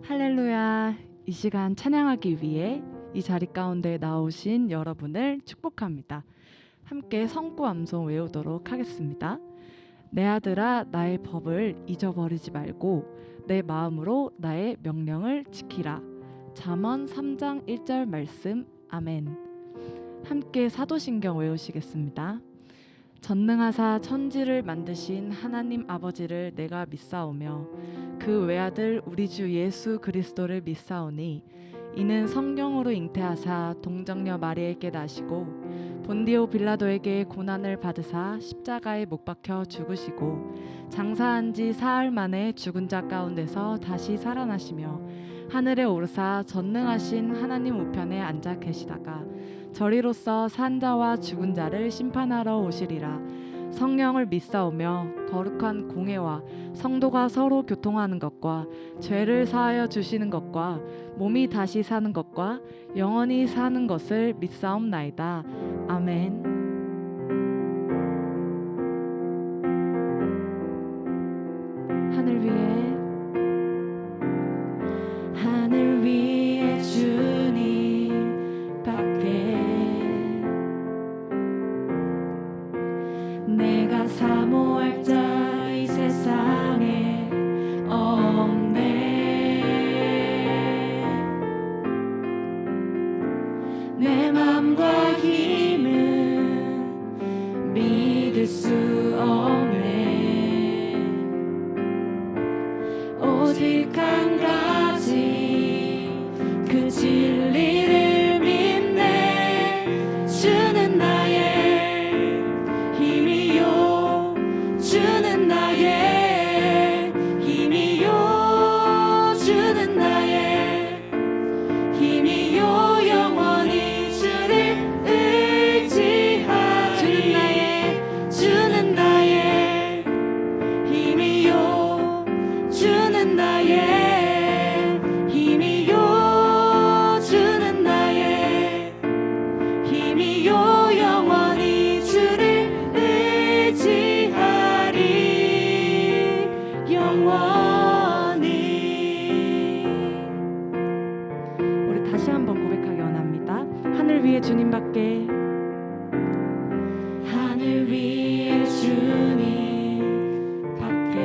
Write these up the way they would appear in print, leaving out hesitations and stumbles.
할렐루야. 이 시간 찬양하기 위해 이 자리 가운데 나오신 여러분을 축복합니다. 함께 성구 암송 외우도록 하겠습니다. 내 아들아, 나의 법을 잊어버리지 말고 내 마음으로 나의 명령을 지키라. 잠언 3장 1절 말씀. 아멘. 함께 사도신경 외우시겠습니다. 전능하사 천지를 만드신 하나님 아버지를 내가 믿사오며 그 외아들 우리 주 예수 그리스도를 믿사오니 이는 성령으로 잉태하사 동정녀 마리에게 나시고 본디오 빌라도에게 고난을 받으사 십자가에 못 박혀 죽으시고 장사한 지 사흘 만에 죽은 자 가운데서 다시 살아나시며 하늘에 오르사 전능하신 하나님 우편에 앉아 계시다가 저리로서 산 자와 죽은 자를 심판하러 오시리라. 성령을 믿사오며 거룩한 공회와 성도가 서로 교통하는 것과 죄를 사하여 주시는 것과 몸이 다시 사는 것과 영원히 사는 것을 믿사옵나이다. 아멘. 하늘 위에 주님 밖에 내가 사모할 자 이 세상에 없네. 내 맘과 힘은 믿을 수 없네. 오직 한 가지 그 진리를 믿네. 주는 나의 힘이요, 주는 나의 힘이요, 주는 나의 힘이요. 영원히 주를 의지하. 주는 나의 힘이요, 주는 나의 힘이요, 주는 나의 힘이요. 영원히 주를 의지하리. 영원히. 우리 다시 한번 고백하기 원합니다. 하늘 위에 주님밖에. 하늘 위에 주님 밖에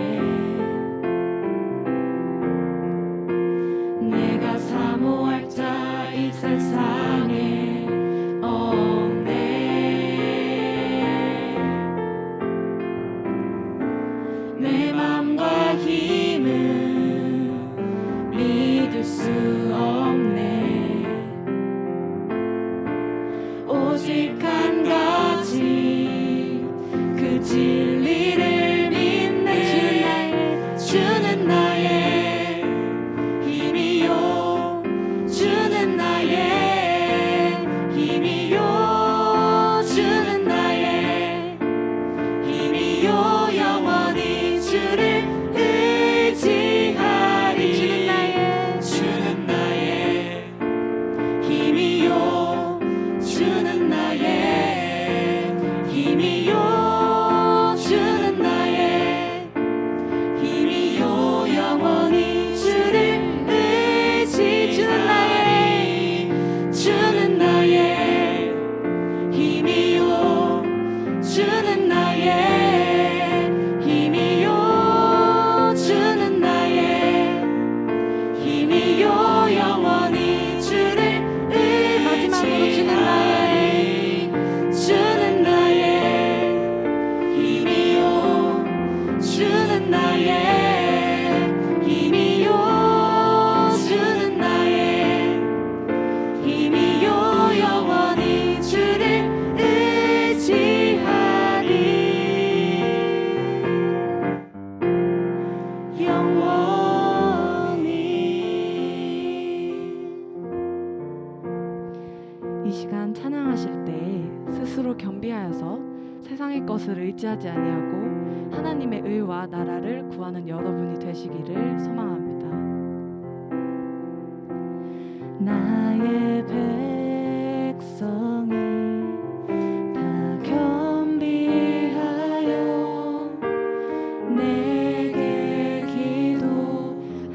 내가 사모할 자 이 세상에 없네. 내 맘과 힘은 믿을 수 없네. 오직 한 가지 그 진리를 믿네. 주는 나의 힘이요, 주는 나의 힘이요, 주는 나의 힘이요. 영원히 주를 의지하리. 주는 나의 힘이요, 주는 나의 힘이요, 주는 나의 힘이요. 영원히 주를 주는 나의 힘이요, 주는 나의 힘이요, 주는 나의 힘이요. 영원히 주를 마지막으로 주는 나의 힘이요, 주는 나의 힘이요, 주는 나의 힘이요. 영원히 주를 의지하리. 영원히. 이 시간 찬양하실 때 스스로 겸비하여서 세상의 것을 의지하지 아니하고 하나님의 의와 나라를 구하는 여러분이 되시기를 소망합니다. 나의 백성이 다 겸비하여 내게 기도하며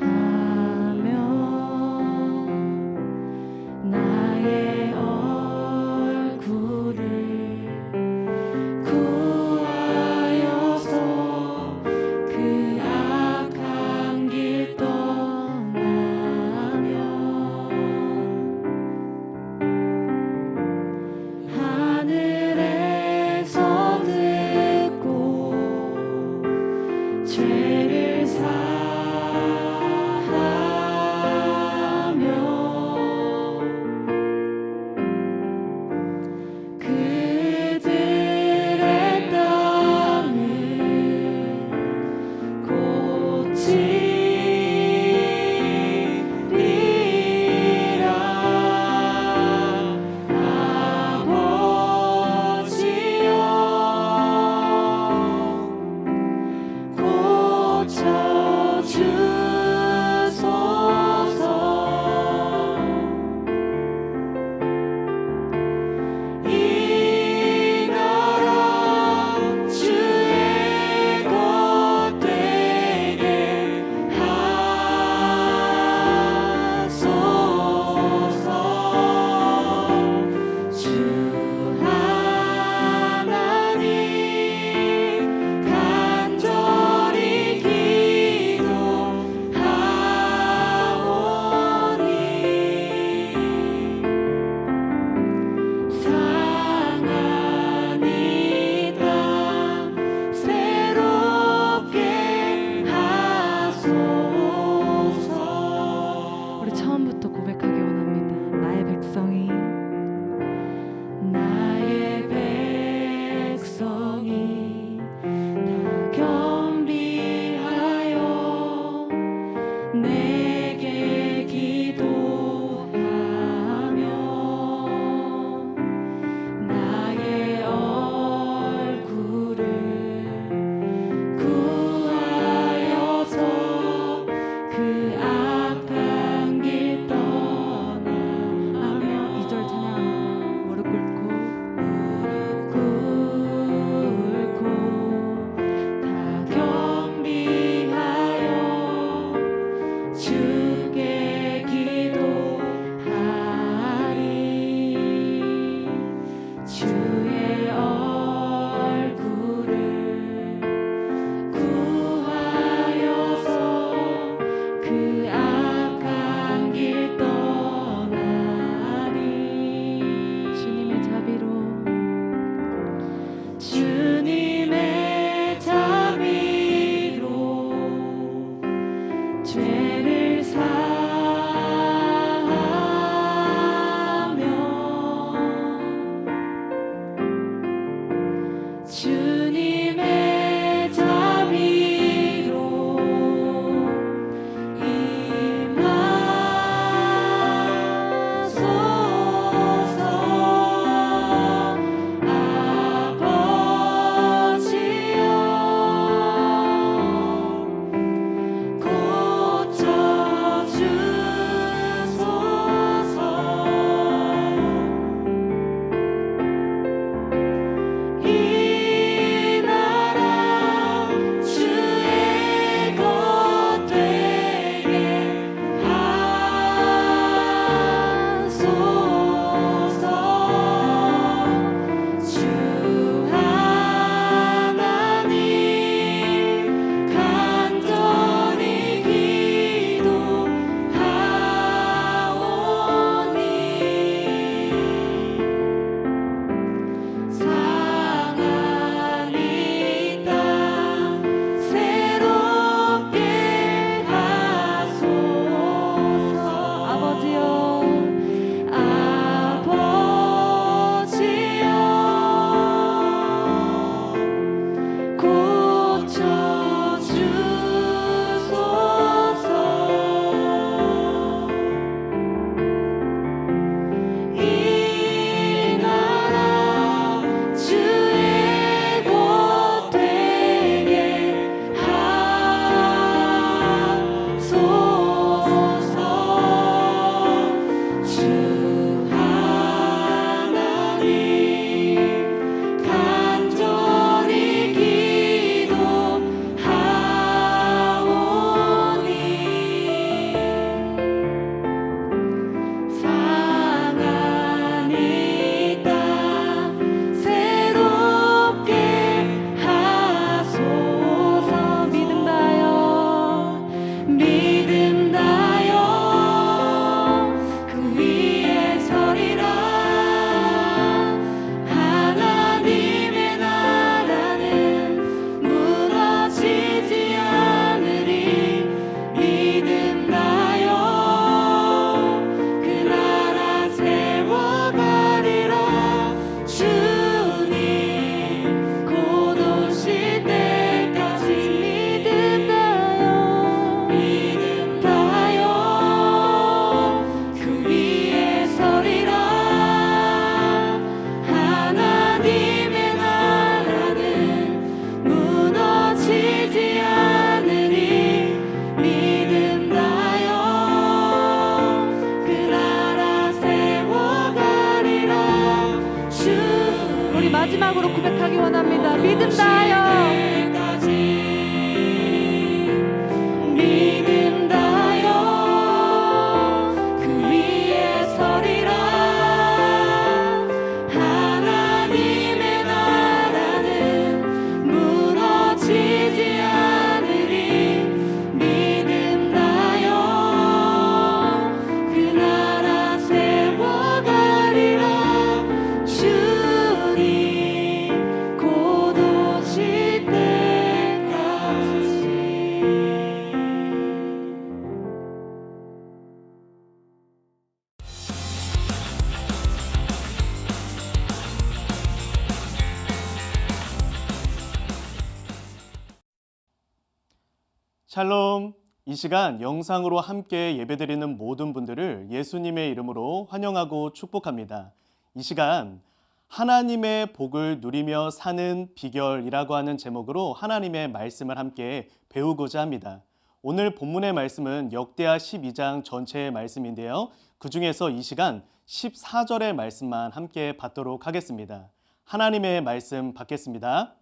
샬롬! 이 시간 영상으로 함께 예배드리는 모든 분들을 예수님의 이름으로 환영하고 축복합니다. 이 시간 하나님의 복을 누리며 사는 비결이라고 하는 제목으로 하나님의 말씀을 함께 배우고자 합니다. 오늘 본문의 말씀은 역대하 12장 전체의 말씀인데요. 그 중에서 이 시간 14절의 말씀만 함께 받도록 하겠습니다. 하나님의 말씀 받겠습니다.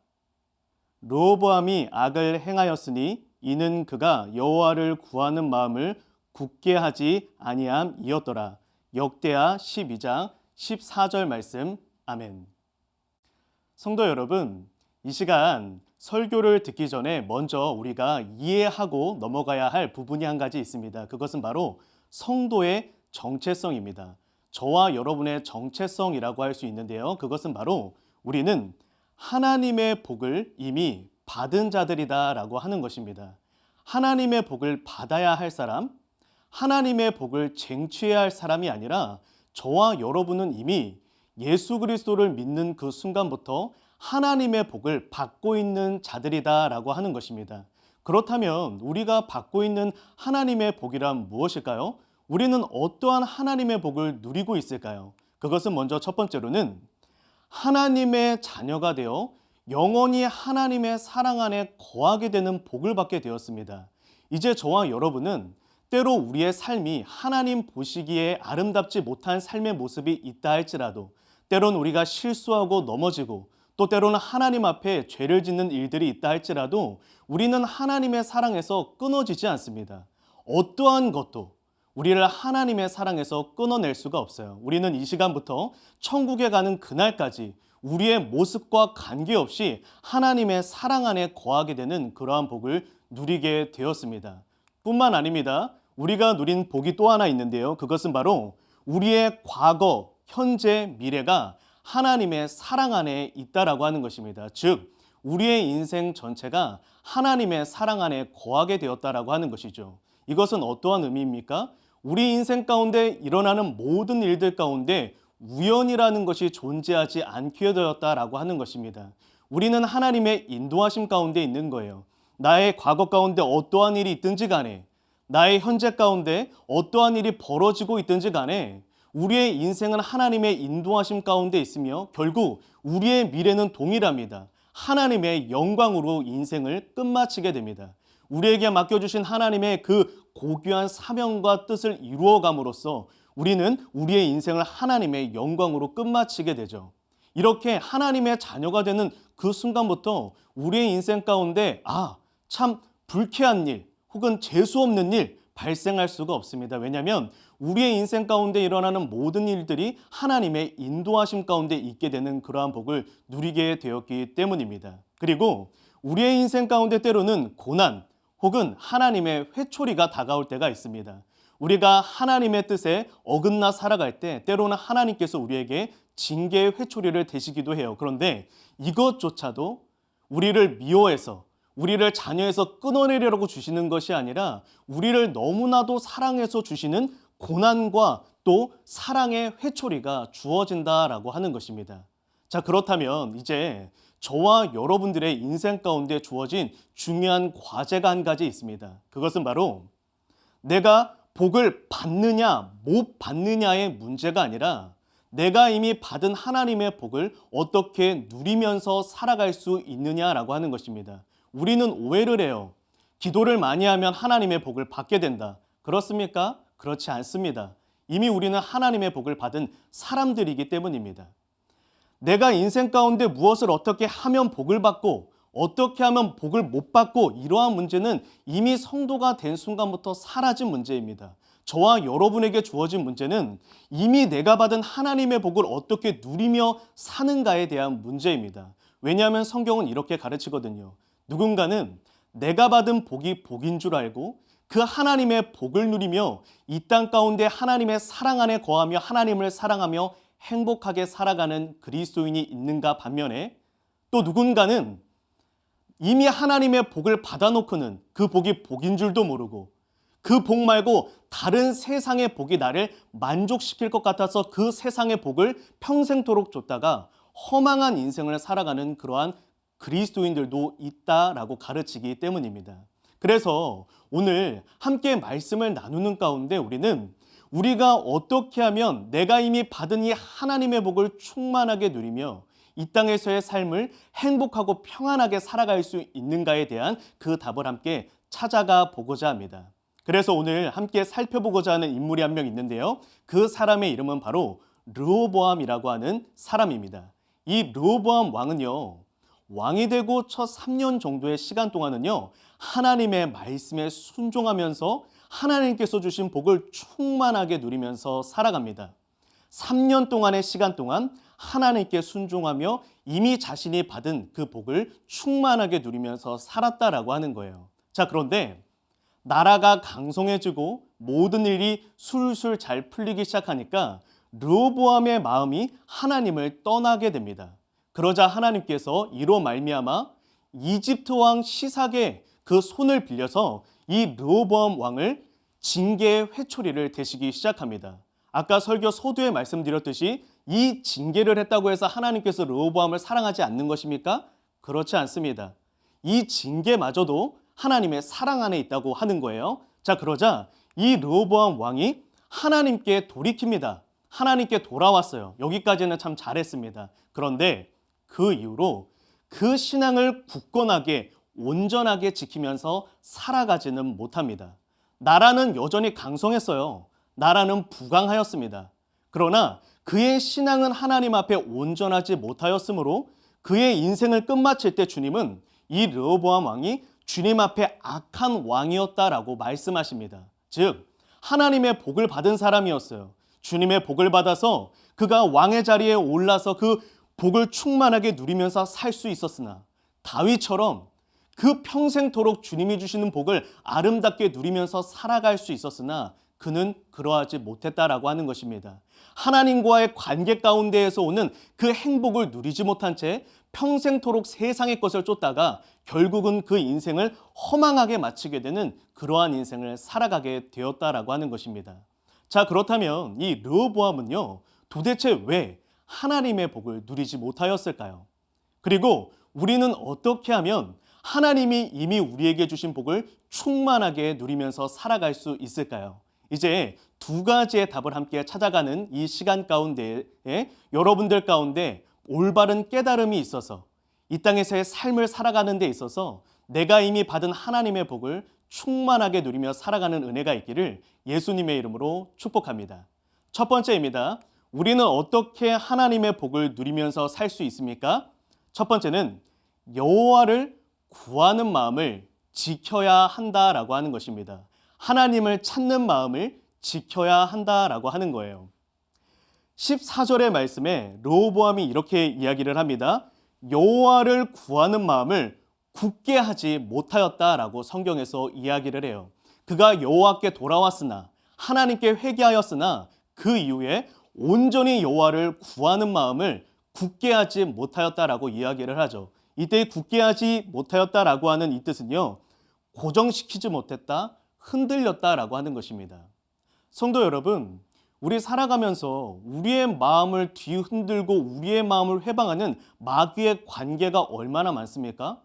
르호보암이 악을 행하였으니 이는 그가 여호와를 구하는 마음을 굳게 하지 아니함이었더라. 역대하 12장 14절 말씀. 아멘. 성도 여러분, 이 시간 설교를 듣기 전에 먼저 우리가 이해하고 넘어가야 할 부분이 한 가지 있습니다. 그것은 바로 성도의 정체성입니다. 저와 여러분의 정체성이라고 할 수 있는데요. 그것은 바로 우리는 하나님의 복을 이미 받은 자들이다라고 하는 것입니다. 하나님의 복을 받아야 할 사람, 하나님의 복을 쟁취해야 할 사람이 아니라 저와 여러분은 이미 예수 그리스도를 믿는 그 순간부터 하나님의 복을 받고 있는 자들이다라고 하는 것입니다. 그렇다면 우리가 받고 있는 하나님의 복이란 무엇일까요? 우리는 어떠한 하나님의 복을 누리고 있을까요? 그것은 먼저 첫 번째로는 하나님의 자녀가 되어 영원히 하나님의 사랑 안에 거하게 되는 복을 받게 되었습니다. 이제 저와 여러분은 때로 우리의 삶이 하나님 보시기에 아름답지 못한 삶의 모습이 있다 할지라도 때론 우리가 실수하고 넘어지고 또 때로는 하나님 앞에 죄를 짓는 일들이 있다 할지라도 우리는 하나님의 사랑에서 끊어지지 않습니다. 어떠한 것도 우리를 하나님의 사랑에서 끊어낼 수가 없어요. 우리는 이 시간부터 천국에 가는 그날까지 우리의 모습과 관계없이 하나님의 사랑 안에 거하게 되는 그러한 복을 누리게 되었습니다. 뿐만 아닙니다. 우리가 누린 복이 또 하나 있는데요. 그것은 바로 우리의 과거, 현재, 미래가 하나님의 사랑 안에 있다라고 하는 것입니다. 즉, 우리의 인생 전체가 하나님의 사랑 안에 거하게 되었다라고 하는 것이죠. 이것은 어떠한 의미입니까? 우리 인생 가운데 일어나는 모든 일들 가운데 우연이라는 것이 존재하지 않게 되었다라고 하는 것입니다. 우리는 하나님의 인도하심 가운데 있는 거예요. 나의 과거 가운데 어떠한 일이 있든지 간에, 나의 현재 가운데 어떠한 일이 벌어지고 있든지 간에 우리의 인생은 하나님의 인도하심 가운데 있으며 결국 우리의 미래는 동일합니다. 하나님의 영광으로 인생을 끝마치게 됩니다. 우리에게 맡겨주신 하나님의 그 고귀한 사명과 뜻을 이루어감으로써 우리는 우리의 인생을 하나님의 영광으로 끝마치게 되죠. 이렇게 하나님의 자녀가 되는 그 순간부터 우리의 인생 가운데 참 불쾌한 일 혹은 재수 없는 일 발생할 수가 없습니다. 왜냐하면 우리의 인생 가운데 일어나는 모든 일들이 하나님의 인도하심 가운데 있게 되는 그러한 복을 누리게 되었기 때문입니다. 그리고 우리의 인생 가운데 때로는 고난 혹은 하나님의 회초리가 다가올 때가 있습니다. 우리가 하나님의 뜻에 어긋나 살아갈 때 때로는 하나님께서 우리에게 징계의 회초리를 대시기도 해요. 그런데 이것조차도 우리를 미워해서 우리를 자녀에서 끊어내려고 주시는 것이 아니라 우리를 너무나도 사랑해서 주시는 고난과 또 사랑의 회초리가 주어진다라고 하는 것입니다. 자, 그렇다면 이제 저와 여러분들의 인생 가운데 주어진 중요한 과제가 한 가지 있습니다. 그것은 바로 내가 복을 받느냐 못 받느냐의 문제가 아니라 내가 이미 받은 하나님의 복을 어떻게 누리면서 살아갈 수 있느냐라고 하는 것입니다. 우리는 오해를 해요. 기도를 많이 하면 하나님의 복을 받게 된다. 그렇습니까? 그렇지 않습니다. 이미 우리는 하나님의 복을 받은 사람들이기 때문입니다. 내가 인생 가운데 무엇을 어떻게 하면 복을 받고 어떻게 하면 복을 못 받고 이러한 문제는 이미 성도가 된 순간부터 사라진 문제입니다. 저와 여러분에게 주어진 문제는 이미 내가 받은 하나님의 복을 어떻게 누리며 사는가에 대한 문제입니다. 왜냐하면 성경은 이렇게 가르치거든요. 누군가는 내가 받은 복이 복인 줄 알고 그 하나님의 복을 누리며 이 땅 가운데 하나님의 사랑 안에 거하며 하나님을 사랑하며 행복하게 살아가는 그리스도인이 있는가 반면에 또 누군가는 이미 하나님의 복을 받아놓고는 그 복이 복인 줄도 모르고 그 복 말고 다른 세상의 복이 나를 만족시킬 것 같아서 그 세상의 복을 평생토록 줬다가 허망한 인생을 살아가는 그러한 그리스도인들도 있다라고 가르치기 때문입니다. 그래서 오늘 함께 말씀을 나누는 가운데 우리가 어떻게 하면 내가 이미 받은 이 하나님의 복을 충만하게 누리며 이 땅에서의 삶을 행복하고 평안하게 살아갈 수 있는가에 대한 그 답을 함께 찾아가 보고자 합니다. 그래서 오늘 함께 살펴보고자 하는 인물이 한 명 있는데요. 그 사람의 이름은 바로 르호보암이라고 하는 사람입니다. 이 르호보암 왕은요, 왕이 되고 첫 3년 정도의 시간 동안은요, 하나님의 말씀에 순종하면서 하나님께서 주신 복을 충만하게 누리면서 살아갑니다. 3년 동안의 시간 동안 하나님께 순종하며 이미 자신이 받은 그 복을 충만하게 누리면서 살았다라고 하는 거예요. 자, 그런데 나라가 강성해지고 모든 일이 술술 잘 풀리기 시작하니까 르호보암의 마음이 하나님을 떠나게 됩니다. 그러자 하나님께서 이로 말미암아 이집트 왕 시삭의 그 손을 빌려서 이 르호보암 왕을 징계의 회초리를 대시기 시작합니다. 아까 설교 서두에 말씀드렸듯이 이 징계를 했다고 해서 하나님께서 르호보암을 사랑하지 않는 것입니까? 그렇지 않습니다. 이 징계마저도 하나님의 사랑 안에 있다고 하는 거예요. 자, 그러자 이 르호보암 왕이 하나님께 돌이킵니다. 하나님께 돌아왔어요. 여기까지는 참 잘했습니다. 그런데 그 이후로 그 신앙을 굳건하게 온전하게 지키면서 살아가지는 못합니다. 나라는 여전히 강성했어요. 나라는 부강하였습니다. 그러나 그의 신앙은 하나님 앞에 온전하지 못하였으므로 그의 인생을 끝마칠 때 주님은 이 르호보암 왕이 주님 앞에 악한 왕이었다라고 말씀하십니다. 즉 하나님의 복을 받은 사람이었어요. 주님의 복을 받아서 그가 왕의 자리에 올라서 그 복을 충만하게 누리면서 살 수 있었으나 다윗처럼 그 평생토록 주님이 주시는 복을 아름답게 누리면서 살아갈 수 있었으나 그는 그러하지 못했다라고 하는 것입니다. 하나님과의 관계 가운데에서 오는 그 행복을 누리지 못한 채 평생토록 세상의 것을 쫓다가 결국은 그 인생을 허망하게 마치게 되는 그러한 인생을 살아가게 되었다라고 하는 것입니다. 자, 그렇다면 이 르호보암은요, 도대체 왜 하나님의 복을 누리지 못하였을까요? 그리고 우리는 어떻게 하면 하나님이 이미 우리에게 주신 복을 충만하게 누리면서 살아갈 수 있을까요? 이제 두 가지의 답을 함께 찾아가는 이 시간 가운데에 여러분들 가운데 올바른 깨달음이 있어서 이 땅에서의 삶을 살아가는 데 있어서 내가 이미 받은 하나님의 복을 충만하게 누리며 살아가는 은혜가 있기를 예수님의 이름으로 축복합니다. 첫 번째입니다. 우리는 어떻게 하나님의 복을 누리면서 살 수 있습니까? 첫 번째는 여호와를 구하는 마음을 지켜야 한다라고 하는 것입니다. 하나님을 찾는 마음을 지켜야 한다라고 하는 거예요. 14절의 말씀에 르호보암이 이렇게 이야기를 합니다. 여호와를 구하는 마음을 굳게 하지 못하였다라고 성경에서 이야기를 해요. 그가 여호와께 돌아왔으나 하나님께 회개하였으나 그 이후에 온전히 여호와를 구하는 마음을 굳게 하지 못하였다라고 이야기를 하죠. 이때 굳게 하지 못하였다라고 하는 이 뜻은요, 고정시키지 못했다, 흔들렸다라고 하는 것입니다. 성도 여러분, 우리 살아가면서 우리의 마음을 뒤흔들고 우리의 마음을 회방하는 마귀의 관계가 얼마나 많습니까?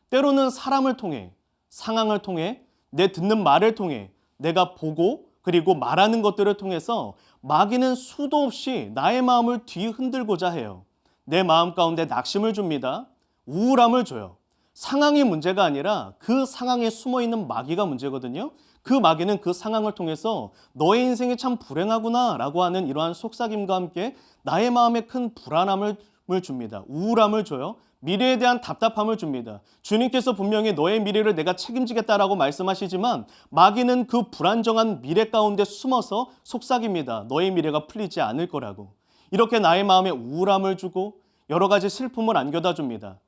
때로는 사람을 통해, 상황을 통해, 내 듣는 말을 통해, 내가 보고 그리고 말하는 것들을 통해서 마귀는 수도 없이 나의 마음을 뒤흔들고자 해요. 내 마음 가운데 낙심을 줍니다. 우울함을 줘요. 상황이 문제가 아니라 그 상황에 숨어있는 마귀가 문제거든요. 그 마귀는 그 상황을 통해서 너의 인생이 참 불행하구나 라고 하는 이러한 속삭임과 함께 나의 마음에 큰 불안함을 줍니다. 우울함을 줘요. 미래에 대한 답답함을 줍니다. 주님께서 분명히 너의 미래를 내가 책임지겠다라고 말씀하시지만 마귀는 그 불안정한 미래 가운데 숨어서 속삭입니다. 너의 미래가 풀리지 않을 거라고. 이렇게 나의 마음에 우울함을 주고 여러 가지 슬픔을 안겨다 줍니다.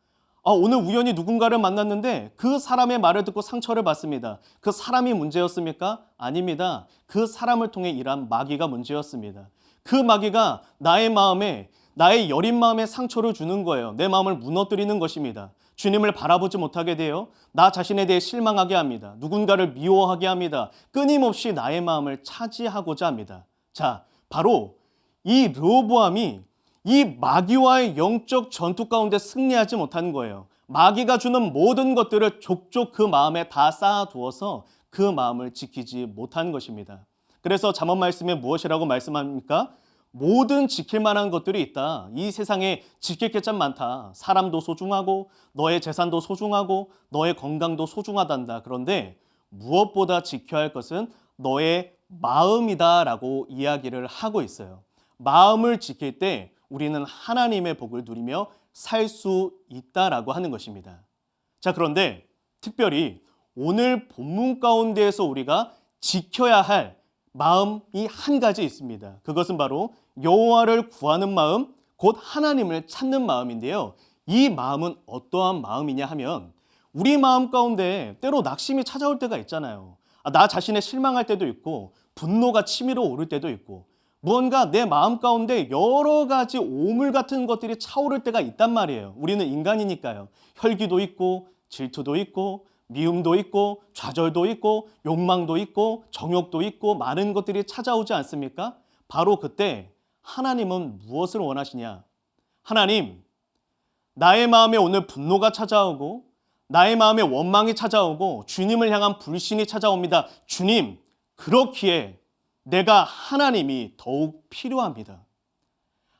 오늘 우연히 누군가를 만났는데 그 사람의 말을 듣고 상처를 받습니다. 그 사람이 문제였습니까? 아닙니다. 그 사람을 통해 일한 마귀가 문제였습니다. 그 마귀가 나의 마음에, 나의 여린 마음에 상처를 주는 거예요. 내 마음을 무너뜨리는 것입니다. 주님을 바라보지 못하게 돼요. 나 자신에 대해 실망하게 합니다. 누군가를 미워하게 합니다. 끊임없이 나의 마음을 차지하고자 합니다. 자, 바로 이 르호보암이 이 마귀와의 영적 전투 가운데 승리하지 못한 거예요. 마귀가 주는 모든 것들을 족족 그 마음에 다 쌓아두어서 그 마음을 지키지 못한 것입니다. 그래서 잠언 말씀에 무엇이라고 말씀합니까? 모든 지킬 만한 것들이 있다. 이 세상에 지킬 게 참 많다. 사람도 소중하고 너의 재산도 소중하고 너의 건강도 소중하단다. 그런데 무엇보다 지켜야 할 것은 너의 마음이다라고 이야기를 하고 있어요. 마음을 지킬 때 우리는 하나님의 복을 누리며 살 수 있다라고 하는 것입니다. 자, 그런데 특별히 오늘 본문 가운데에서 우리가 지켜야 할 마음이 한 가지 있습니다. 그것은 바로 여호와를 구하는 마음, 곧 하나님을 찾는 마음인데요. 이 마음은 어떠한 마음이냐 하면 우리 마음 가운데 때로 낙심이 찾아올 때가 있잖아요. 나 자신에 실망할 때도 있고 분노가 치밀어 오를 때도 있고 무언가 내 마음 가운데 여러 가지 오물 같은 것들이 차오를 때가 있단 말이에요. 우리는 인간이니까요. 혈기도 있고 질투도 있고 미움도 있고 좌절도 있고 욕망도 있고 정욕도 있고 많은 것들이 찾아오지 않습니까? 바로 그때 하나님은 무엇을 원하시냐? 하나님, 나의 마음에 오늘 분노가 찾아오고 나의 마음에 원망이 찾아오고 주님을 향한 불신이 찾아옵니다. 주님, 그렇기에 내가 하나님이 더욱 필요합니다.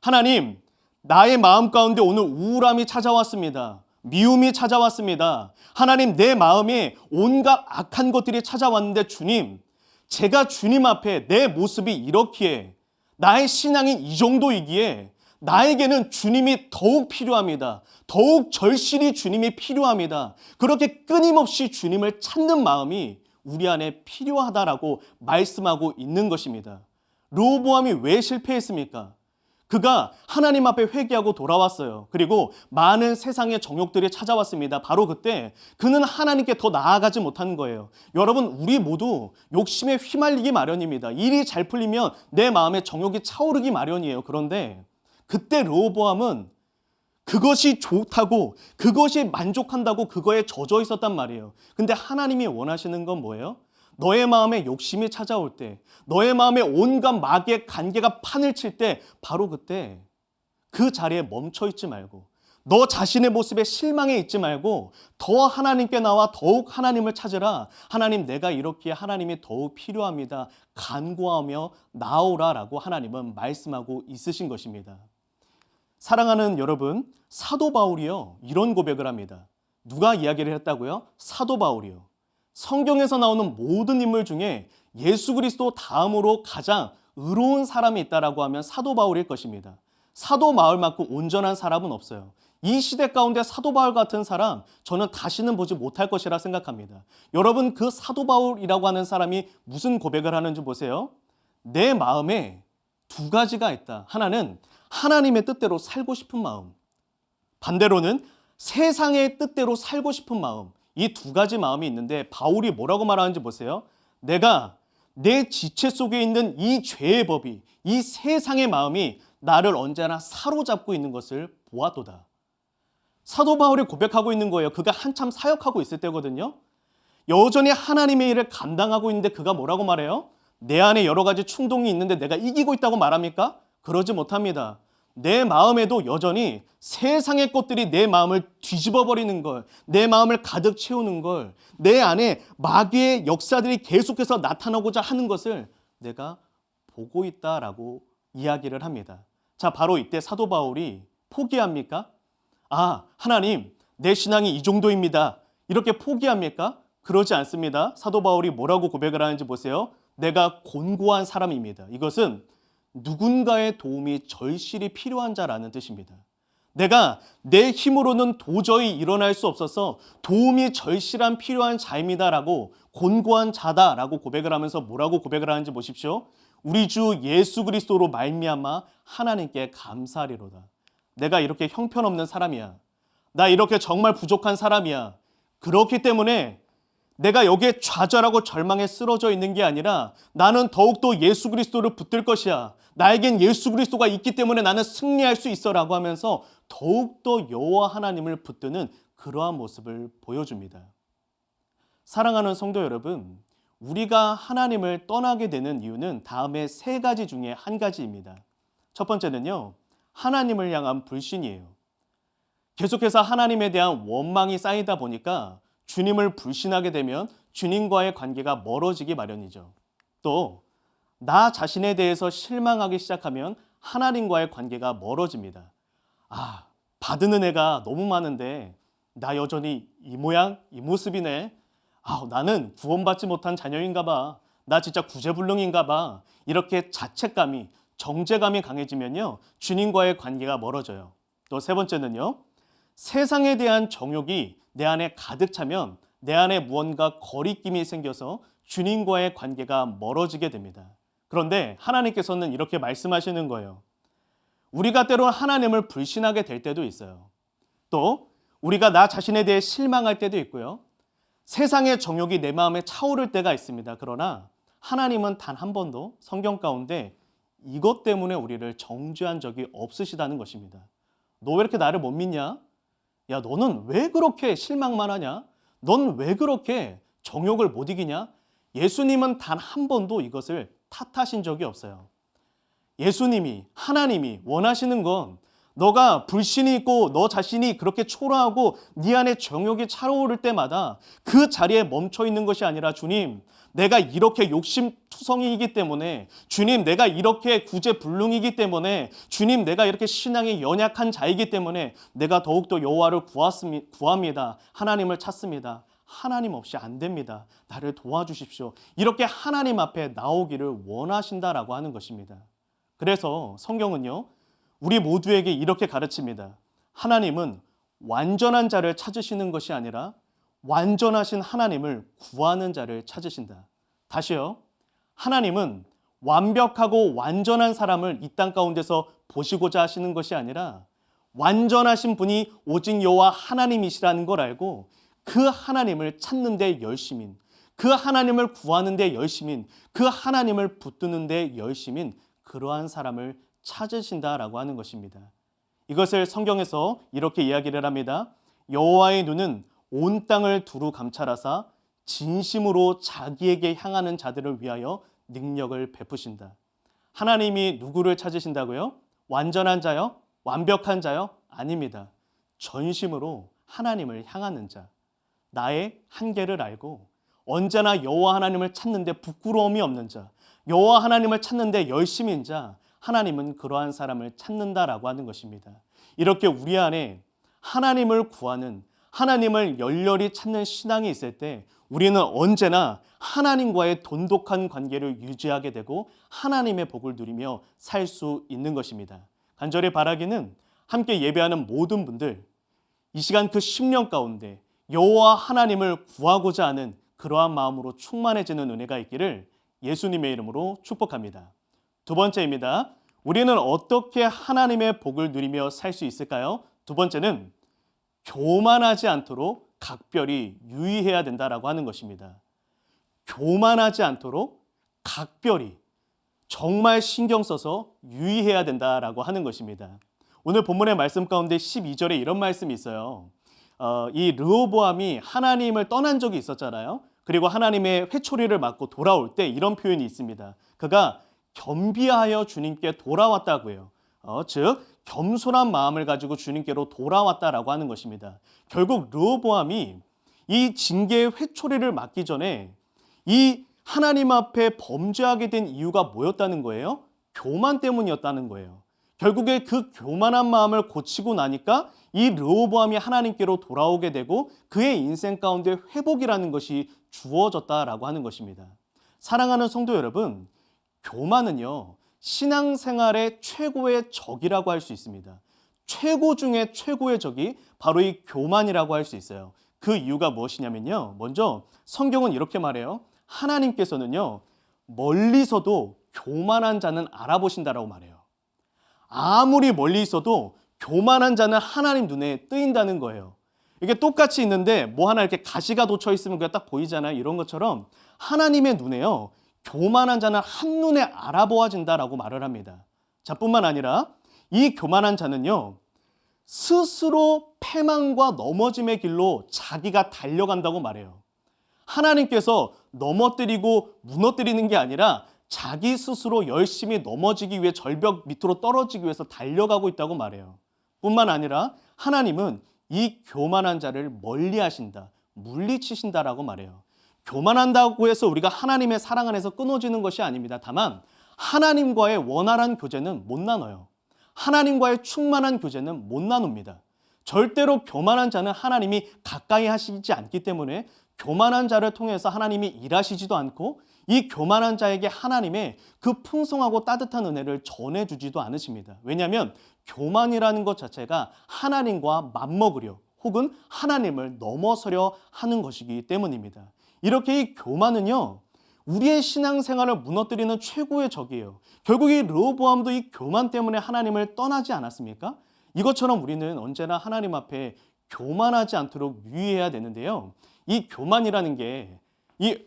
하나님, 나의 마음 가운데 오늘 우울함이 찾아왔습니다. 미움이 찾아왔습니다. 하나님, 내 마음에 온갖 악한 것들이 찾아왔는데 주님, 제가 주님 앞에 내 모습이 이렇기에 나의 신앙이 이 정도이기에 나에게는 주님이 더욱 필요합니다. 더욱 절실히 주님이 필요합니다. 그렇게 끊임없이 주님을 찾는 마음이 우리 안에 필요하다라고 말씀하고 있는 것입니다. 르호보암이 왜 실패했습니까? 그가 하나님 앞에 회개하고 돌아왔어요. 그리고 많은 세상의 정욕들이 찾아왔습니다. 바로 그때 그는 하나님께 더 나아가지 못한 거예요. 여러분, 우리 모두 욕심에 휘말리기 마련입니다. 일이 잘 풀리면 내 마음에 정욕이 차오르기 마련이에요. 그런데 그때 르호보암은 그것이 좋다고 그것이 만족한다고 그거에 젖어 있었단 말이에요. 근데 하나님이 원하시는 건 뭐예요? 너의 마음에 욕심이 찾아올 때, 너의 마음에 온갖 마귀의 간계가 판을 칠 때 바로 그때 그 자리에 멈춰 있지 말고 너 자신의 모습에 실망해 있지 말고 더 하나님께 나와 더욱 하나님을 찾으라. 하나님, 내가 이렇기에 하나님이 더욱 필요합니다. 간구하며 나오라라고 하나님은 말씀하고 있으신 것입니다. 사랑하는 여러분, 사도 바울이요 이런 고백을 합니다. 누가 이야기를 했다고요? 사도 바울이요. 성경에서 나오는 모든 인물 중에 예수 그리스도 다음으로 가장 의로운 사람이 있다라고 하면 사도 바울일 것입니다. 사도 바울만큼 온전한 사람은 없어요. 이 시대 가운데 사도 바울 같은 사람 저는 다시는 보지 못할 것이라 생각합니다. 여러분, 그 사도 바울이라고 하는 사람이 무슨 고백을 하는지 보세요. 내 마음에 두 가지가 있다. 하나는 하나님의 뜻대로 살고 싶은 마음, 반대로는 세상의 뜻대로 살고 싶은 마음. 이 두 가지 마음이 있는데 바울이 뭐라고 말하는지 보세요. 내가 내 지체 속에 있는 이 죄의 법이, 이 세상의 마음이 나를 언제나 사로잡고 있는 것을 보았도다. 사도 바울이 고백하고 있는 거예요. 그가 한참 사역하고 있을 때거든요. 여전히 하나님의 일을 감당하고 있는데 그가 뭐라고 말해요? 내 안에 여러 가지 충동이 있는데 내가 이기고 있다고 말합니까? 그러지 못합니다. 내 마음에도 여전히 세상의 것들이 내 마음을 뒤집어 버리는 걸, 내 마음을 가득 채우는 걸, 내 안에 마귀의 역사들이 계속해서 나타나고자 하는 것을 내가 보고 있다라고 이야기를 합니다. 자, 바로 이때 사도 바울이 포기합니까? 하나님, 내 신앙이 이 정도입니다. 이렇게 포기합니까? 그러지 않습니다. 사도 바울이 뭐라고 고백을 하는지 보세요. 내가 곤고한 사람입니다. 이것은 누군가의 도움이 절실히 필요한 자라는 뜻입니다. 내가 내 힘으로는 도저히 일어날 수 없어서 도움이 절실한 필요한 자입니다라고 곤고한 자다라고 고백을 하면서 뭐라고 고백을 하는지 보십시오. 우리 주 예수 그리스도로 말미암아 하나님께 감사하리로다. 내가 이렇게 형편없는 사람이야. 나 이렇게 정말 부족한 사람이야. 그렇기 때문에 내가 여기에 좌절하고 절망에 쓰러져 있는 게 아니라 나는 더욱더 예수 그리스도를 붙들 것이야. 나에겐 예수 그리스도가 있기 때문에 나는 승리할 수 있어라고 하면서 더욱더 여호와 하나님을 붙드는 그러한 모습을 보여줍니다. 사랑하는 성도 여러분, 우리가 하나님을 떠나게 되는 이유는 다음에 세 가지 중에 한 가지입니다. 첫 번째는요, 하나님을 향한 불신이에요. 계속해서 하나님에 대한 원망이 쌓이다 보니까 주님을 불신하게 되면 주님과의 관계가 멀어지기 마련이죠. 또 나 자신에 대해서 실망하기 시작하면 하나님과의 관계가 멀어집니다. 아, 받은 은혜가 너무 많은데 나 여전히 이 모양 이 모습이네. 아, 나는 구원받지 못한 자녀인가 봐. 나 진짜 구제불능인가 봐. 이렇게 자책감이 정죄감이 강해지면요, 주님과의 관계가 멀어져요. 또 세 번째는요, 세상에 대한 정욕이 내 안에 가득 차면 내 안에 무언가 거리낌이 생겨서 주님과의 관계가 멀어지게 됩니다. 그런데 하나님께서는 이렇게 말씀하시는 거예요. 우리가 때론 하나님을 불신하게 될 때도 있어요. 또 우리가 나 자신에 대해 실망할 때도 있고요. 세상의 정욕이 내 마음에 차오를 때가 있습니다. 그러나 하나님은 단 한 번도 성경 가운데 이것 때문에 우리를 정죄한 적이 없으시다는 것입니다. 너 왜 이렇게 나를 못 믿냐? 야, 너는 왜 그렇게 실망만 하냐? 넌 왜 그렇게 정욕을 못 이기냐? 예수님은 단 한 번도 이것을 탓하신 적이 없어요. 예수님이, 하나님이 원하시는 건 너가 불신이 있고 너 자신이 그렇게 초라하고 네 안에 정욕이 차오를 때마다 그 자리에 멈춰 있는 것이 아니라, 주님, 내가 이렇게 욕심투성이이기 때문에, 주님, 내가 이렇게 구제불능이기 때문에, 주님, 내가 이렇게 신앙이 연약한 자이기 때문에 내가 더욱더 여호와를 구합니다. 하나님을 찾습니다. 하나님 없이 안 됩니다. 나를 도와주십시오. 이렇게 하나님 앞에 나오기를 원하신다라고 하는 것입니다. 그래서 성경은요, 우리 모두에게 이렇게 가르칩니다. 하나님은 완전한 자를 찾으시는 것이 아니라 완전하신 하나님을 구하는 자를 찾으신다. 다시요. 하나님은 완벽하고 완전한 사람을 이 땅 가운데서 보시고자 하시는 것이 아니라 완전하신 분이 오직 여호와 하나님이시라는 걸 알고 그 하나님을 찾는 데 열심인, 그 하나님을 구하는 데 열심인, 그 하나님을 붙드는 데 열심인 그러한 사람을 찾으신다라고 하는 것입니다. 이것을 성경에서 이렇게 이야기를 합니다. 여호와의 눈은 온 땅을 두루 감찰하사 진심으로 자기에게 향하는 자들을 위하여 능력을 베푸신다. 하나님이 누구를 찾으신다고요? 완전한 자요? 완벽한 자요? 아닙니다. 전심으로 하나님을 향하는 자. 나의 한계를 알고 언제나 여호와 하나님을 찾는데 부끄러움이 없는 자, 여호와 하나님을 찾는데 열심인 자, 하나님은 그러한 사람을 찾는다라고 하는 것입니다. 이렇게 우리 안에 하나님을 구하는, 하나님을 열렬히 찾는 신앙이 있을 때 우리는 언제나 하나님과의 돈독한 관계를 유지하게 되고 하나님의 복을 누리며 살 수 있는 것입니다. 간절히 바라기는 함께 예배하는 모든 분들, 이 시간 그 10년 가운데 여호와 하나님을 구하고자 하는 그러한 마음으로 충만해지는 은혜가 있기를 예수님의 이름으로 축복합니다. 두 번째입니다. 우리는 어떻게 하나님의 복을 누리며 살 수 있을까요? 두 번째는 교만하지 않도록 각별히 유의해야 된다라고 하는 것입니다. 교만하지 않도록 각별히 정말 신경 써서 유의해야 된다라고 하는 것입니다. 오늘 본문의 말씀 가운데 12절에 이런 말씀이 있어요. 이 르호보암이 하나님을 떠난 적이 있었잖아요. 그리고 하나님의 회초리를 맞고 돌아올 때 이런 표현이 있습니다. 그가 겸비하여 주님께 돌아왔다고요. 즉 겸손한 마음을 가지고 주님께로 돌아왔다라고 하는 것입니다. 결국 르호보암이 이 징계의 회초리를 맞기 전에 이 하나님 앞에 범죄하게 된 이유가 뭐였다는 거예요? 교만 때문이었다는 거예요. 결국에 그 교만한 마음을 고치고 나니까 이 르호보암이 하나님께로 돌아오게 되고 그의 인생 가운데 회복이라는 것이 주어졌다라고 하는 것입니다. 사랑하는 성도 여러분, 교만은요, 신앙생활의 최고의 적이라고 할 수 있습니다. 최고 중에 최고의 적이 바로 이 교만이라고 할 수 있어요. 그 이유가 무엇이냐면요, 먼저 성경은 이렇게 말해요. 하나님께서는요, 멀리서도 교만한 자는 알아보신다라고 말해요. 아무리 멀리 있어도 교만한 자는 하나님 눈에 뜨인다는 거예요. 이게 똑같이 있는데 뭐 하나 이렇게 가시가 돋쳐 있으면 그냥 딱 보이잖아요. 이런 것처럼 하나님의 눈에요, 교만한 자는 한눈에 알아보아진다라고 말을 합니다. 자, 뿐만 아니라 이 교만한 자는요, 스스로 패망과 넘어짐의 길로 자기가 달려간다고 말해요. 하나님께서 넘어뜨리고 무너뜨리는 게 아니라 자기 스스로 열심히 넘어지기 위해 절벽 밑으로 떨어지기 위해서 달려가고 있다고 말해요. 뿐만 아니라 하나님은 이 교만한 자를 멀리하신다, 물리치신다라고 말해요. 교만한다고 해서 우리가 하나님의 사랑 안에서 끊어지는 것이 아닙니다. 다만 하나님과의 원활한 교제는 못 나눠요. 하나님과의 충만한 교제는 못 나눕니다. 절대로 교만한 자는 하나님이 가까이 하시지 않기 때문에 교만한 자를 통해서 하나님이 일하시지도 않고 이 교만한 자에게 하나님의 그 풍성하고 따뜻한 은혜를 전해주지도 않으십니다. 왜냐하면 교만이라는 것 자체가 하나님과 맞먹으려 혹은 하나님을 넘어서려 하는 것이기 때문입니다. 이렇게 이 교만은요, 우리의 신앙생활을 무너뜨리는 최고의 적이에요. 결국 이 르호보암도 이 교만 때문에 하나님을 떠나지 않았습니까? 이것처럼 우리는 언제나 하나님 앞에 교만하지 않도록 유의해야 되는데요. 이 교만이라는 게 이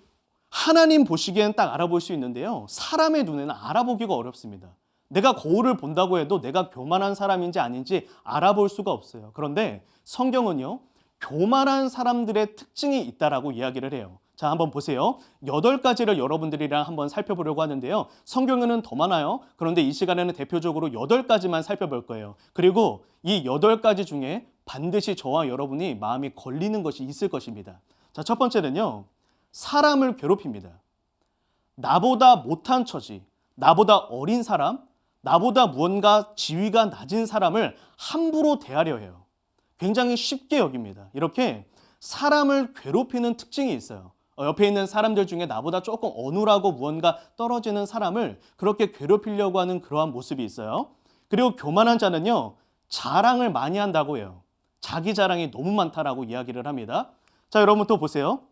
하나님 보시기에는 딱 알아볼 수 있는데요. 사람의 눈에는 알아보기가 어렵습니다. 내가 거울을 본다고 해도 내가 교만한 사람인지 아닌지 알아볼 수가 없어요. 그런데 성경은요, 교만한 사람들의 특징이 있다라고 이야기를 해요. 자, 한번 보세요. 8가지를 여러분들이랑 한번 살펴보려고 하는데요. 성경에는 더 많아요. 그런데 이 시간에는 대표적으로 8가지만 살펴볼 거예요. 그리고 이 8가지 중에 반드시 저와 여러분이 마음이 걸리는 것이 있을 것입니다. 자, 첫 번째는요. 사람을 괴롭힙니다. 나보다 못한 처지, 나보다 어린 사람, 나보다 무언가 지위가 낮은 사람을 함부로 대하려 해요. 굉장히 쉽게 여깁니다. 이렇게 사람을 괴롭히는 특징이 있어요. 옆에 있는 사람들 중에 나보다 조금 어눌하고 무언가 떨어지는 사람을 그렇게 괴롭히려고 하는 그러한 모습이 있어요. 그리고 교만한 자는요, 자랑을 많이 한다고 해요. 자기 자랑이 너무 많다라고 이야기를 합니다. 자, 여러분 또 보세요.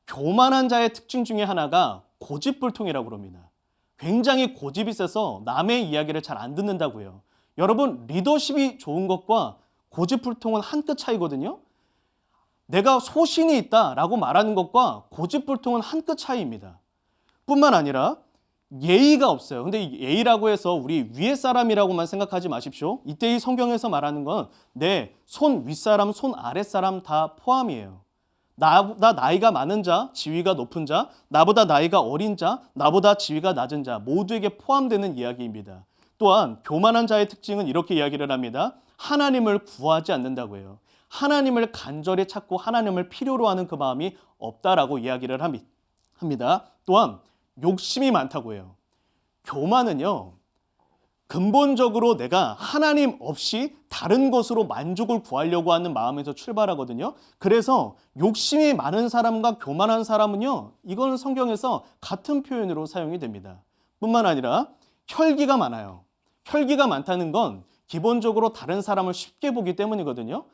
교만한 자의 특징 중에 하나가 고집불통이라고 합니다. 굉장히 고집이 세서 남의 이야기를 잘 안 듣는다고 해요. 여러분, 리더십이 좋은 것과 고집불통은 한 끗 차이거든요. 내가 소신이 있다라고 말하는 것과 고집불통은 한 끗 차이입니다. 뿐만 아니라 예의가 없어요. 근데 이 예의라고 해서 우리 위에 사람이라고만 생각하지 마십시오. 이때 이 성경에서 말하는 건 내 손 윗사람, 손 아랫사람 다 포함이에요. 나보다 나이가 많은 자, 지위가 높은 자, 나보다 나이가 어린 자, 나보다 지위가 낮은 자 모두에게 포함되는 이야기입니다. 또한 교만한 자의 특징은 이렇게 이야기를 합니다. 하나님을 구하지 않는다고 해요. 하나님을 간절히 찾고 하나님을 필요로 하는 그 마음이 없다라고 이야기를 합니다. 또한 욕심이 많다고 해요. 교만은요, 근본적으로 내가 하나님 없이 다른 것으로 만족을 구하려고 하는 마음에서 출발하거든요. 그래서 욕심이 많은 사람과 교만한 사람은요, 이건 성경에서 같은 표현으로 사용이 됩니다. 뿐만 아니라 혈기가 많아요. 혈기가 많다는 건 기본적으로 다른 사람을 쉽게 보기 때문이거든요.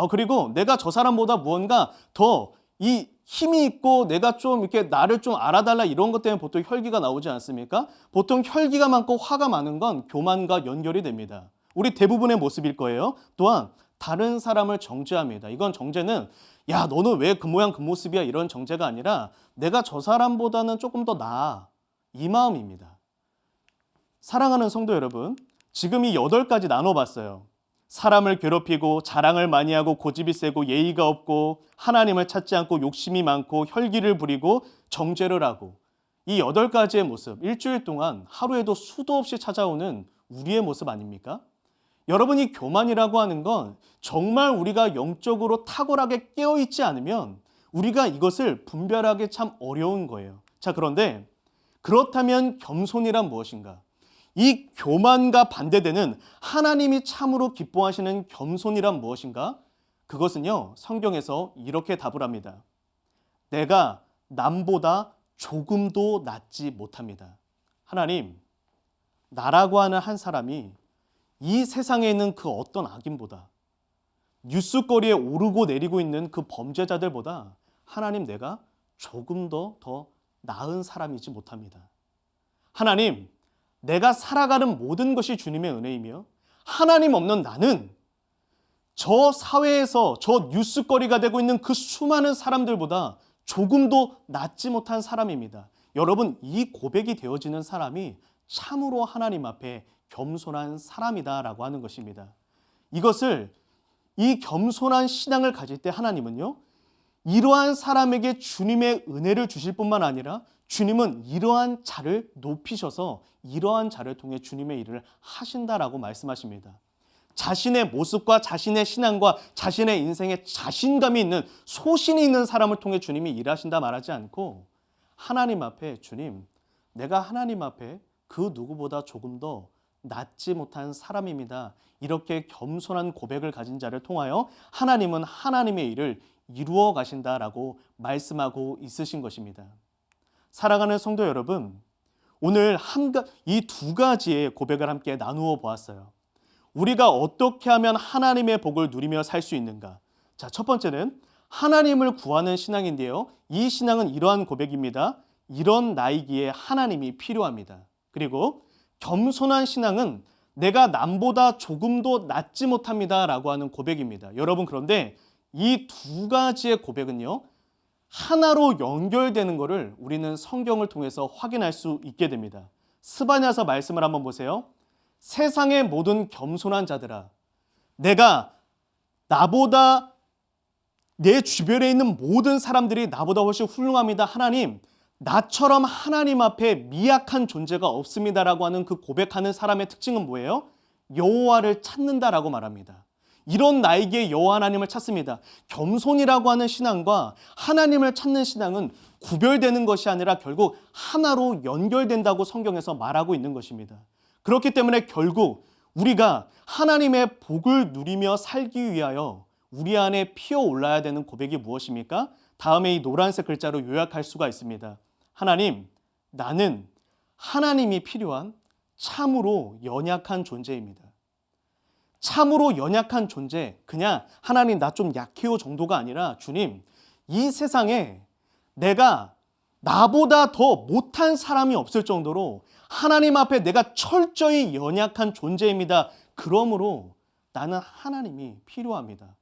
그리고 내가 저 사람보다 무언가 더 이 힘이 있고 내가 좀 이렇게 나를 좀 알아달라 이런 것 때문에 보통 혈기가 나오지 않습니까? 보통 혈기가 많고 화가 많은 건 교만과 연결이 됩니다. 우리 대부분의 모습일 거예요. 또한 다른 사람을 정죄합니다. 이건 정죄는 야, 너는 왜 그 모양 그 모습이야 이런 정죄가 아니라 내가 저 사람보다는 조금 더 나아. 이 마음입니다. 사랑하는 성도 여러분, 지금 이 8가지 나눠봤어요. 사람을 괴롭히고 자랑을 많이 하고 고집이 세고 예의가 없고 하나님을 찾지 않고 욕심이 많고 혈기를 부리고 정죄를 하고 이 8가지의 모습 일주일 동안 하루에도 수도 없이 찾아오는 우리의 모습 아닙니까? 여러분이 교만이라고 하는 건 정말 우리가 영적으로 탁월하게 깨어있지 않으면 우리가 이것을 분별하기 참 어려운 거예요. 자, 그런데 그렇다면 겸손이란 무엇인가? 이 교만과 반대되는 하나님이 참으로 기뻐하시는 겸손이란 무엇인가? 그것은요, 성경에서 이렇게 답을 합니다. 내가 남보다 조금도 낫지 못합니다. 하나님, 나라고 하는 한 사람이 이 세상에 있는 그 어떤 악인보다 뉴스거리에 오르고 내리고 있는 그 범죄자들보다 하나님 내가 조금 더 나은 사람이지 못합니다. 하나님, 내가 살아가는 모든 것이 주님의 은혜이며 하나님 없는 나는 저 사회에서 저 뉴스거리가 되고 있는 그 수많은 사람들보다 조금도 낫지 못한 사람입니다. 여러분, 이 고백이 되어지는 사람이 참으로 하나님 앞에 겸손한 사람이다라고 하는 것입니다. 이것을 이 겸손한 신앙을 가질 때 하나님은요, 이러한 사람에게 주님의 은혜를 주실 뿐만 아니라 주님은 이러한 자를 높이셔서 이러한 자를 통해 주님의 일을 하신다라고 말씀하십니다. 자신의 모습과 자신의 신앙과 자신의 인생에 자신감이 있는 소신이 있는 사람을 통해 주님이 일하신다 말하지 않고 하나님 앞에 주님, 내가 하나님 앞에 그 누구보다 조금 더 낫지 못한 사람입니다. 이렇게 겸손한 고백을 가진 자를 통하여 하나님은 하나님의 일을 이루어 가신다라고 말씀하고 있으신 것입니다. 사랑하는 성도 여러분, 오늘 이 두 가지의 고백을 함께 나누어 보았어요. 우리가 어떻게 하면 하나님의 복을 누리며 살 수 있는가? 자, 첫 번째는 하나님을 구하는 신앙인데요. 이 신앙은 이러한 고백입니다. 이런 나이기에 하나님이 필요합니다. 그리고 겸손한 신앙은 내가 남보다 조금도 낫지 못합니다 라고 하는 고백입니다. 여러분, 그런데 이 두 가지의 고백은요, 하나로 연결되는 것을 우리는 성경을 통해서 확인할 수 있게 됩니다. 스바냐서 말씀을 한번 보세요. 세상의 모든 겸손한 자들아, 내가 나보다 내 주변에 있는 모든 사람들이 나보다 훨씬 훌륭합니다. 하나님, 나처럼 하나님 앞에 미약한 존재가 없습니다라고 하는 그 고백하는 사람의 특징은 뭐예요? 여호와를 찾는다라고 말합니다. 이런 나에게 여호와 하나님을 찾습니다. 겸손이라고 하는 신앙과 하나님을 찾는 신앙은 구별되는 것이 아니라 결국 하나로 연결된다고 성경에서 말하고 있는 것입니다. 그렇기 때문에 결국 우리가 하나님의 복을 누리며 살기 위하여 우리 안에 피어올라야 되는 고백이 무엇입니까? 다음에 이 노란색 글자로 요약할 수가 있습니다. 하나님, 나는 하나님이 필요한 참으로 연약한 존재입니다. 참으로 연약한 존재, 그냥 하나님 나 좀 약해요 정도가 아니라 주님, 이 세상에 내가 나보다 더 못한 사람이 없을 정도로 하나님 앞에 내가 철저히 연약한 존재입니다. 그러므로 나는 하나님이 필요합니다.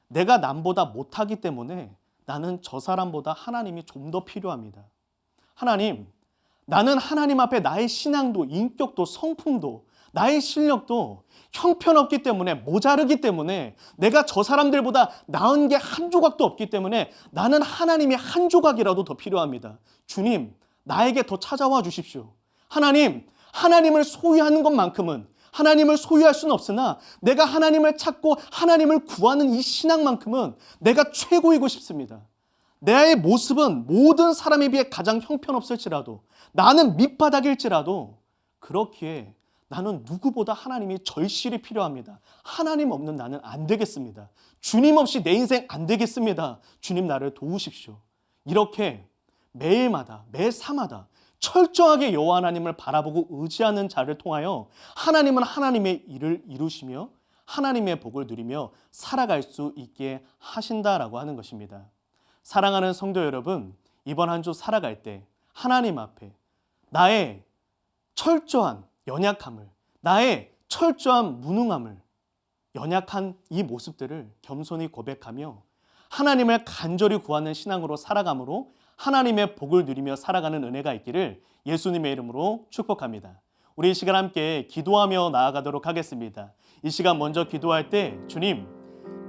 내가 남보다 못하기 때문에 나는 저 사람보다 하나님이 좀 더 필요합니다. 하나님, 나는 하나님 앞에 나의 신앙도 인격도 성품도 나의 실력도 형편없기 때문에 모자르기 때문에 내가 저 사람들보다 나은 게 한 조각도 없기 때문에 나는 하나님이 한 조각이라도 더 필요합니다. 주님, 나에게 더 찾아와 주십시오. 하나님, 하나님을 소유하는 것만큼은 하나님을 소유할 수는 없으나 내가 하나님을 찾고 하나님을 구하는 이 신앙만큼은 내가 최고이고 싶습니다. 나의 모습은 모든 사람에 비해 가장 형편없을지라도 나는 밑바닥일지라도 그렇기에 나는 누구보다 하나님이 절실히 필요합니다. 하나님 없는 나는 안 되겠습니다. 주님 없이 내 인생 안 되겠습니다. 주님 나를 도우십시오. 이렇게 매일마다 매 사마다 철저하게 여호와 하나님을 바라보고 의지하는 자를 통하여 하나님은 하나님의 일을 이루시며 하나님의 복을 누리며 살아갈 수 있게 하신다라고 하는 것입니다. 사랑하는 성도 여러분, 이번 한 주 살아갈 때 하나님 앞에 나의 철저한 연약함을, 나의 철저한 무능함을, 연약한 이 모습들을 겸손히 고백하며 하나님을 간절히 구하는 신앙으로 살아감으로 하나님의 복을 누리며 살아가는 은혜가 있기를 예수님의 이름으로 축복합니다. 우리 이 시간 함께 기도하며 나아가도록 하겠습니다. 이 시간 먼저 기도할 때 주님,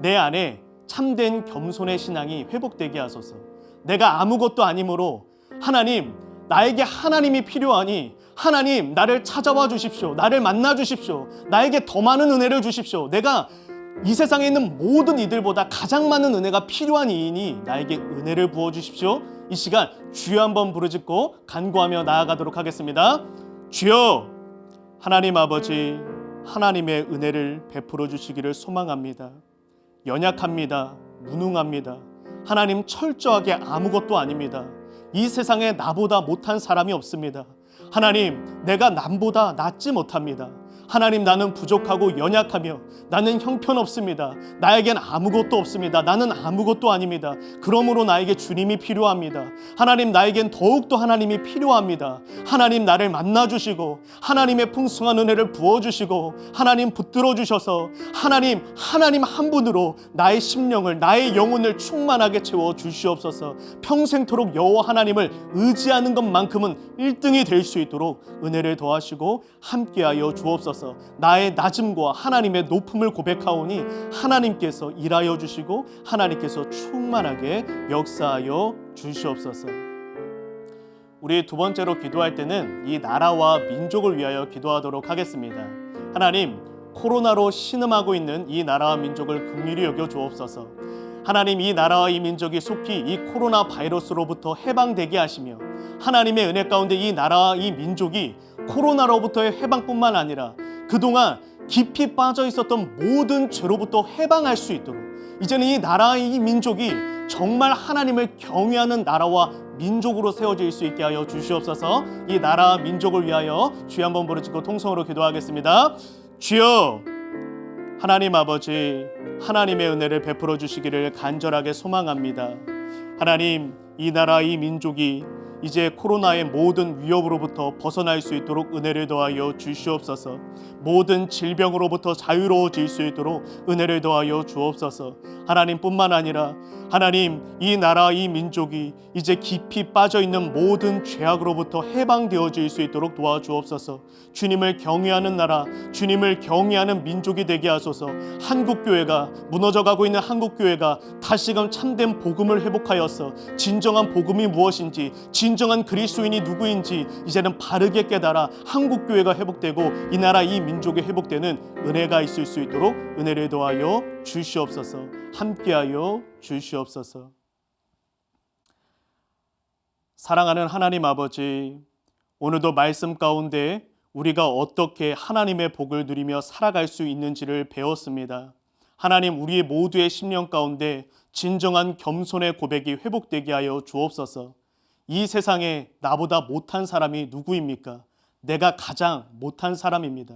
내 안에 참된 겸손의 신앙이 회복되게 하소서. 내가 아무것도 아니므로 하나님, 나에게 하나님이 필요하니 하나님 나를 찾아와 주십시오. 나를 만나 주십시오. 나에게 더 많은 은혜를 주십시오. 내가 이 세상에 있는 모든 이들보다 가장 많은 은혜가 필요한 이인이 나에게 은혜를 부어 주십시오. 이 시간 주여 한번 부르짖고 간구하며 나아가도록 하겠습니다. 주여, 하나님 아버지, 하나님의 은혜를 베풀어 주시기를 소망합니다. 연약합니다. 무능합니다. 하나님, 철저하게 아무것도 아닙니다. 이 세상에 나보다 못한 사람이 없습니다. 하나님, 내가 남보다 낫지 못합니다. 하나님, 나는 부족하고 연약하며 나는 형편없습니다. 나에겐 아무것도 없습니다. 나는 아무것도 아닙니다. 그러므로 나에게 주님이 필요합니다. 하나님, 나에겐 더욱더 하나님이 필요합니다. 하나님, 나를 만나주시고 하나님의 풍성한 은혜를 부어주시고 하나님 붙들어 주셔서 하나님 한 분으로 나의 심령을, 나의 영혼을 충만하게 채워 주시옵소서. 평생토록 여호와 하나님을 의지하는 것만큼은 1등이 될 수 있도록 은혜를 더하시고 함께하여 주옵소서. 나의 낮음과 하나님의 높음을 고백하오니 하나님께서 일하여 주시고 하나님께서 충만하게 역사하여 주시옵소서. 우리 두 번째로 기도할 때는 이 나라와 민족을 위하여 기도하도록 하겠습니다. 하나님, 코로나로 신음하고 있는 이 나라와 민족을 긍휼히 여겨 주옵소서. 하나님, 이 나라와 이 민족이 속히 이 코로나 바이러스로부터 해방되게 하시며 하나님의 은혜 가운데 이 나라와 이 민족이 코로나로부터의 해방뿐만 아니라 그동안 깊이 빠져 있었던 모든 죄로부터 해방할 수 있도록 이제는 이 나라와 이 민족이 정말 하나님을 경외하는 나라와 민족으로 세워질 수 있게 하여 주시옵소서. 이 나라와 민족을 위하여 주여 한번 부르짖고 통성으로 기도하겠습니다. 주여, 하나님 아버지, 하나님의 은혜를 베풀어 주시기를 간절하게 소망합니다. 하나님, 이 나라 이 민족이 이제 코로나의 모든 위협으로부터 벗어날 수 있도록 은혜를 더하여 주시옵소서. 모든 질병으로부터 자유로워질 수 있도록 은혜를 더하여 주옵소서. 하나님뿐만 아니라 하나님, 이 나라 이 민족이 이제 깊이 빠져있는 모든 죄악으로부터 해방되어질 수 있도록 도와주옵소서. 주님을 경외하는 나라, 주님을 경외하는 민족이 되게 하소서. 한국교회가 무너져가고 있는 한국교회가 다시금 참된 복음을 회복하여서 진정한 복음이 무엇인지, 진정한 그리스도인이 누구인지 이제는 바르게 깨달아 한국교회가 회복되고 이 나라 이 민족이 회복되는 은혜가 있을 수 있도록 은혜를 더하여 주시옵소서. 함께하여 주시옵소서. 사랑하는 하나님 아버지, 오늘도 말씀 가운데 우리가 어떻게 하나님의 복을 누리며 살아갈 수 있는지를 배웠습니다. 하나님, 우리 모두의 심령 가운데 진정한 겸손의 고백이 회복되게 하여 주옵소서. 이 세상에 나보다 못한 사람이 누구입니까? 내가 가장 못한 사람입니다.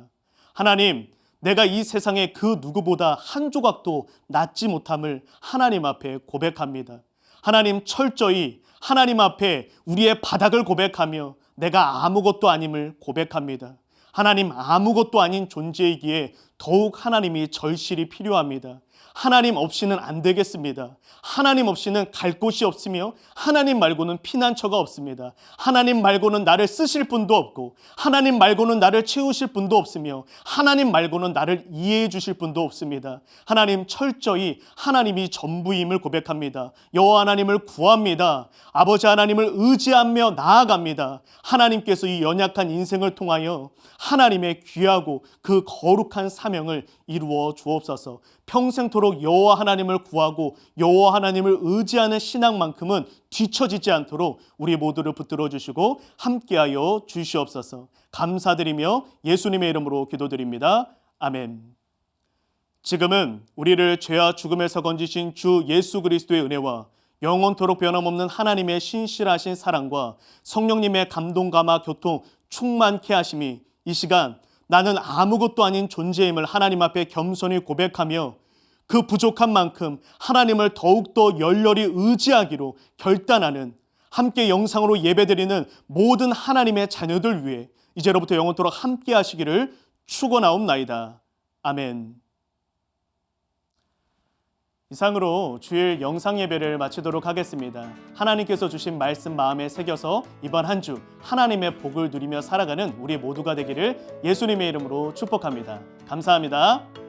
하나님, 내가 이 세상에 그 누구보다 한 조각도 낫지 못함을 하나님 앞에 고백합니다. 하나님, 철저히 하나님 앞에 우리의 바닥을 고백하며 내가 아무것도 아님을 고백합니다. 하나님, 아무것도 아닌 존재이기에 더욱 하나님이 절실히 필요합니다. 하나님 없이는 안 되겠습니다. 하나님 없이는 갈 곳이 없으며 하나님 말고는 피난처가 없습니다. 하나님 말고는 나를 쓰실 분도 없고 하나님 말고는 나를 채우실 분도 없으며 하나님 말고는 나를 이해해 주실 분도 없습니다. 하나님, 철저히 하나님이 전부임을 고백합니다. 여호와 하나님을 구합니다. 아버지 하나님을 의지하며 나아갑니다. 하나님께서 이 연약한 인생을 통하여 하나님의 귀하고 그 거룩한 사명을 이루어 주옵소서. 평생토록 여호와 하나님을 구하고 여호와 하나님을 의지하는 신앙만큼은 뒤처지지 않도록 우리 모두를 붙들어 주시고 함께하여 주시옵소서. 감사드리며 예수님의 이름으로 기도드립니다. 아멘. 지금은 우리를 죄와 죽음에서 건지신 주 예수 그리스도의 은혜와 영원토록 변함없는 하나님의 신실하신 사랑과 성령님의 감동 감화 교통 충만케 하심이 이 시간 나는 아무것도 아닌 존재임을 하나님 앞에 겸손히 고백하며 그 부족한 만큼 하나님을 더욱더 열렬히 의지하기로 결단하는 함께 영상으로 예배드리는 모든 하나님의 자녀들 위해 이제로부터 영원토록 함께 하시기를 축원하옵나이다. 아멘. 이상으로 주일 영상 예배를 마치도록 하겠습니다. 하나님께서 주신 말씀 마음에 새겨서 이번 한 주 하나님의 복을 누리며 살아가는 우리 모두가 되기를 예수님의 이름으로 축복합니다. 감사합니다.